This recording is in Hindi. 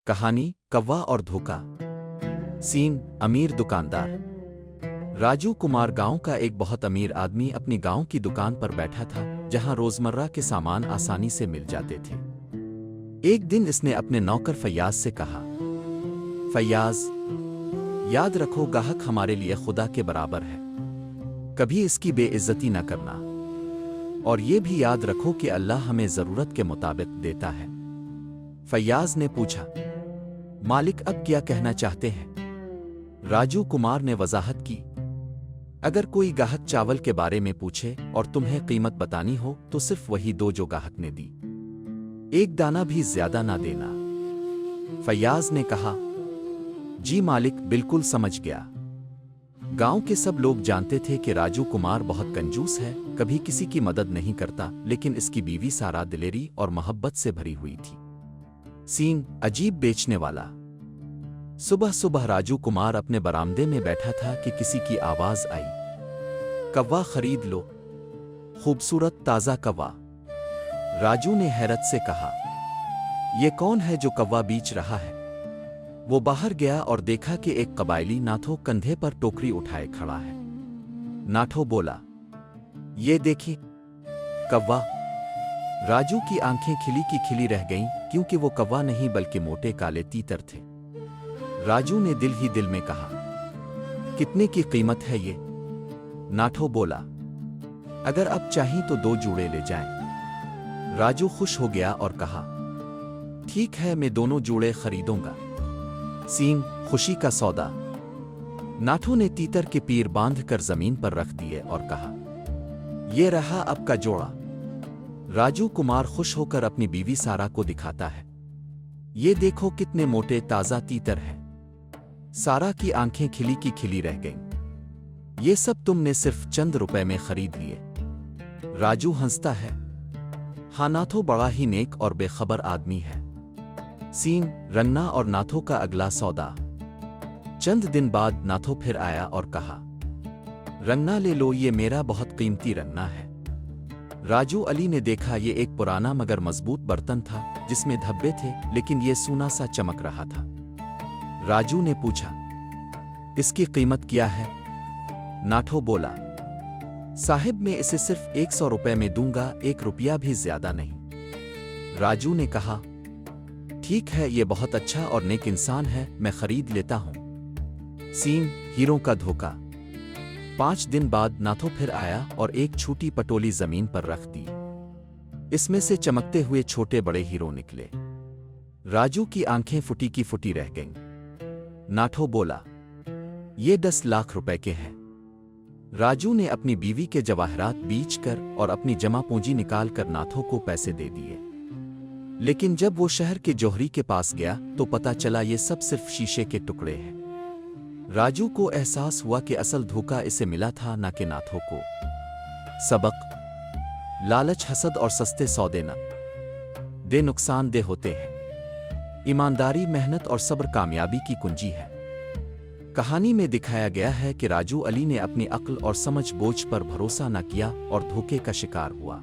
कहानी कौवा और धोखा। सीन अमीर दुकानदार। राजू कुमार गांव का एक बहुत अमीर आदमी अपनी गांव की दुकान पर बैठा था, जहां रोजमर्रा के सामान आसानी से मिल जाते थे। एक दिन इसने अपने नौकर फैयाज से कहा, फैयाज, याद रखो गाहक हमारे लिए खुदा के बराबर है, कभी इसकी बेइज्जती न करना, और ये भी याद रखो कि अल्लाह हमें ज़रूरत के मुताबिक देता है। फैयाज ने पूछा, मालिक अब क्या कहना चाहते हैं? राजू कुमार ने वजाहत की, अगर कोई गाहक चावल के बारे में पूछे और तुम्हें कीमत बतानी हो तो सिर्फ वही दो जो गाहक ने दी, एक दाना भी ज्यादा ना देना। फैयाज ने कहा, जी मालिक, बिल्कुल समझ गया। गांव के सब लोग जानते थे कि राजू कुमार बहुत कंजूस है, कभी किसी की मदद नहीं करता, लेकिन इसकी बीवी सारा दिलेरी और मोहब्बत से भरी हुई थी। सीन अजीब बेचने वाला। सुबह सुबह राजू कुमार अपने बरामदे में बैठा था कि किसी की आवाज आई, कौवा खरीद लो, खूबसूरत ताजा कौवा। राजू ने हैरत से कहा, यह कौन है जो कौवा बेच रहा है? वो बाहर गया और देखा कि एक कबायली नाथो कंधे पर टोकरी उठाए खड़ा है। नाथो बोला, ये देखिए कौवा। राजू की आंखें खिली की खिली रह गईं, क्योंकि वो कौवा नहीं बल्कि मोटे काले तीतर थे। राजू ने दिल ही दिल में कहा, कितने की कीमत है ये? नाथो बोला, अगर अब चाहीं तो 2 जूड़े ले जाएं। राजू खुश हो गया और कहा, ठीक है, मैं दोनों जूड़े खरीदूंगा। सीन खुशी का सौदा। नाथो ने तीतर के पीर बांधकर जमीन पर रख दिए और कहा, ये रहा अब का जोड़ा। राजू कुमार खुश होकर अपनी बीवी सारा को दिखाता है, ये देखो कितने मोटे ताजा तीतर हैं। सारा की आंखें खिली की खिली रह गईं। ये सब तुमने सिर्फ चंद रुपए में खरीद लिए। राजू हंसता है, हाँ, नाथो बड़ा ही नेक और बेखबर आदमी है। सीन रन्ना और नाथो का अगला सौदा। चंद दिन बाद नाथो फिर आया और कहा, रन्ना ले लो, ये मेरा बहुत कीमती रन्ना है। राजू अली ने देखा, ये एक पुराना मगर मजबूत बर्तन था जिसमें धब्बे थे, लेकिन ये सोना सा चमक रहा था। राजू ने पूछा, इसकी कीमत क्या है? नाथो बोला, साहिब, मैं इसे सिर्फ 100 रुपए में दूंगा, 1 रुपया भी ज्यादा नहीं। राजू ने कहा, ठीक है, ये बहुत अच्छा और नेक इंसान है, मैं खरीद लेता हूं। सीन हीरों का धोखा। 5 दिन बाद नाथो फिर आया और एक छोटी पटोली जमीन पर रख दी। इसमें से चमकते हुए छोटे बड़े हीरो निकले। राजू की आंखें फुटी की फुटी रह गईं। नाथो बोला, ये 10 लाख रुपए के हैं। राजू ने अपनी बीवी के जवाहरात बेचकर और अपनी जमा पूंजी निकालकर नाथो को पैसे दे दिए। लेकिन जब वो शहर के जौहरी के पास गया तो पता चला ये सब सिर्फ शीशे के टुकड़े हैं। राजू को एहसास हुआ कि असल धोखा इसे मिला था, न कि नाथो को। सबक: लालच, हसद और सस्ते सौदे न दे नुकसानदेह होते हैं। ईमानदारी, मेहनत और सब्र कामयाबी की कुंजी है। कहानी में दिखाया गया है कि राजू अली ने अपनी अक्ल और समझ बोझ पर भरोसा न किया और धोखे का शिकार हुआ।